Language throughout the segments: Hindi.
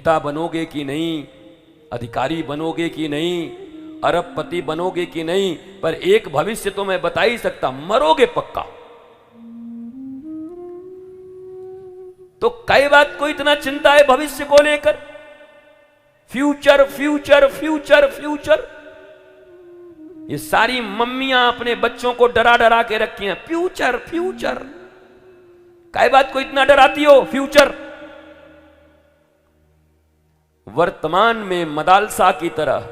नेता बनोगे कि नहीं, अधिकारी बनोगे कि नहीं, अरबपति बनोगे कि नहीं, पर एक भविष्य तो मैं बता ही सकता, मरोगे पक्का। तो कई बात को इतना चिंता है भविष्य को लेकर, फ्यूचर फ्यूचर फ्यूचर फ्यूचर। ये सारी मम्मियां अपने बच्चों को डरा डरा के रखी हैं, फ्यूचर फ्यूचर। कई बात को इतना डराती हो फ्यूचर। वर्तमान में मदालसा की तरह,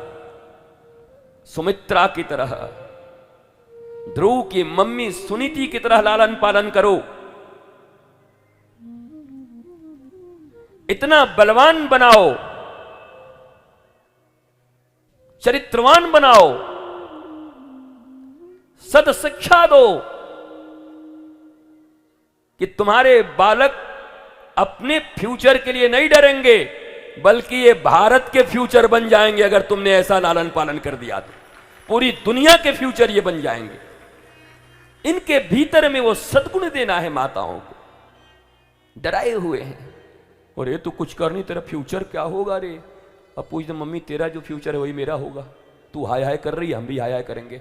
सुमित्रा की तरह, ध्रुव की मम्मी सुनीति की तरह लालन पालन करो। इतना बलवान बनाओ, चरित्रवान बनाओ, सद शिक्षा दो कि तुम्हारे बालक अपने फ्यूचर के लिए नहीं डरेंगे, बल्कि ये भारत के फ्यूचर बन जाएंगे। अगर तुमने ऐसा लालन पालन कर दिया तो पूरी दुनिया के फ्यूचर ये बन जाएंगे। इनके भीतर में वो सद्गुण देना है माताओं को। डराए हुए हैं, और ये तो कुछ कर नहीं, तेरा फ्यूचर क्या होगा रे। अब पूछते मम्मी तेरा जो फ्यूचर है वही मेरा होगा। तू हाय हाय कर रही है, हम भी हाय हाय करेंगे।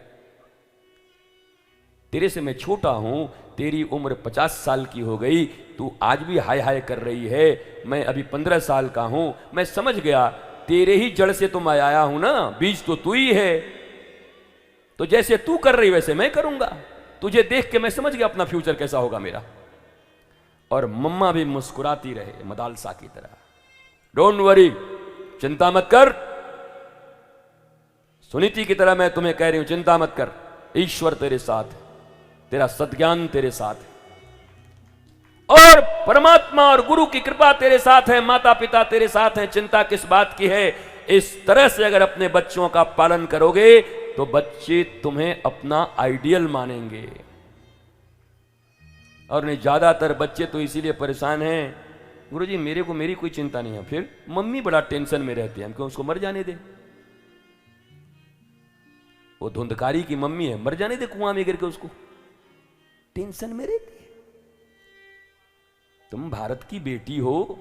तेरे से मैं छोटा हूं, तेरी उम्र 50 साल की हो गई, तू आज भी हाय हाय कर रही है। मैं अभी 15 साल का हूं, मैं समझ गया तेरे ही जड़ से तो मैं आया हूं ना, बीज तो तू ही है। तो जैसे तू कर रही वैसे मैं करूंगा। तुझे देख के मैं समझ गया अपना फ्यूचर कैसा होगा मेरा। और मम्मा भी मुस्कुराती रहे मदालसा की तरह, डोंट वरी, चिंता मत कर। सुनीति की तरह मैं तुम्हें कह रही हूं, चिंता मत कर, ईश्वर तेरे साथ है, तेरा सद्ज्ञान तेरे साथ है, और परमात्मा और गुरु की कृपा तेरे साथ है, माता पिता तेरे साथ हैं। चिंता किस बात की है। इस तरह से अगर अपने बच्चों का पालन करोगे तो बच्चे तुम्हें अपना आइडियल मानेंगे। और नहीं, ज्यादातर बच्चे तो इसीलिए परेशान हैं, गुरुजी मेरे को मेरी कोई चिंता नहीं है, फिर मम्मी बड़ा टेंशन में रहती है, हम क्यों उसको मर जाने दे। वो धुंधकारी की मम्मी है, मर जाने दे कुआं में गिर के, उसको टेंशन में रहती है। तुम भारत की बेटी हो,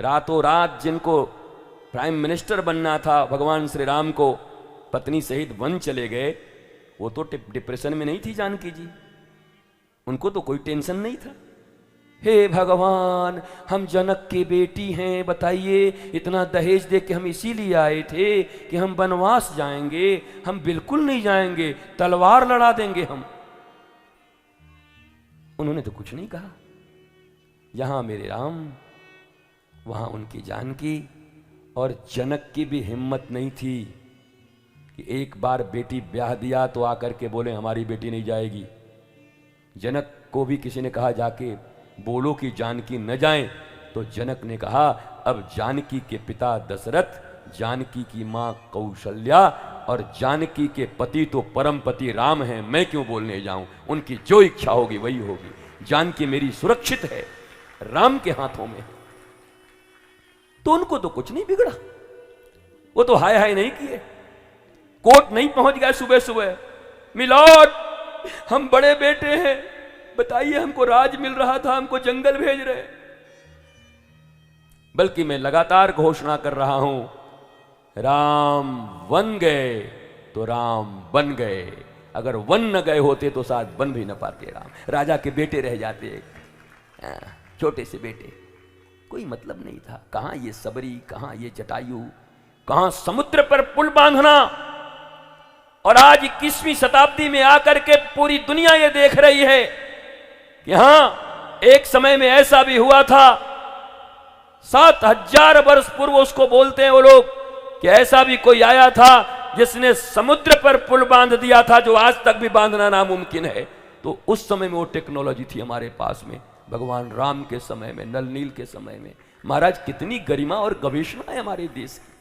रातों रात जिनको प्राइम मिनिस्टर बनना था, भगवान श्री राम को पत्नी सहित वन चले गए, वो तो डिप्रेशन में नहीं थी जानकी जी, उनको तो कोई टेंशन नहीं था। हे भगवान, हम जनक की बेटी हैं, बताइए इतना दहेज दे के हम इसीलिए आए थे कि हम वनवास जाएंगे, हम बिल्कुल नहीं जाएंगे, तलवार लड़ा देंगे हम। उन्होंने तो कुछ नहीं कहा। यहां मेरे राम, वहां उनकी जानकी। और जनक की भी हिम्मत नहीं थी कि एक बार बेटी ब्याह दिया तो आकर के बोले हमारी बेटी नहीं जाएगी। जनक को भी किसी ने कहा जाके बोलो कि जानकी न जाए, तो जनक ने कहा अब जानकी के पिता दशरथ, जानकी की मां कौशल्या और जानकी के पति तो परम पति राम हैं, मैं क्यों बोलने जाऊं, उनकी जो इच्छा होगी वही होगी। जानकी मेरी सुरक्षित है, राम के हाथों में है। तो उनको तो कुछ नहीं बिगड़ा, वो तो हाय हाय नहीं किए, कोर्ट नहीं पहुंच गए सुबह सुबह, मिलॉर्ड हम बड़े बेटे हैं, बताइए हमको राज मिल रहा था, हमको जंगल भेज रहे। बल्कि मैं लगातार घोषणा कर रहा हूं, राम वन गए तो राम बन गए। अगर वन न गए होते तो शायद बन भी न पाते राम, राजा के बेटे रह जाते, छोटे से बेटे, कोई मतलब नहीं था। कहां ये सबरी, कहां ये जटायु, कहां समुद्र पर पुल बांधना। और आज 21वीं शताब्दी में आकर के पूरी दुनिया ये देख रही है कि हां एक समय में ऐसा भी हुआ था, 7000 वर्ष पूर्व उसको बोलते हैं वो लोग, कि ऐसा भी कोई आया था जिसने समुद्र पर पुल बांध दिया था जो आज तक भी बांधना नामुमकिन है। तो उस समय में वो टेक्नोलॉजी थी हमारे पास में, भगवान राम के समय में, नल नील के समय में। महाराज कितनी गरिमा और गवेषणा है हमारे देश की।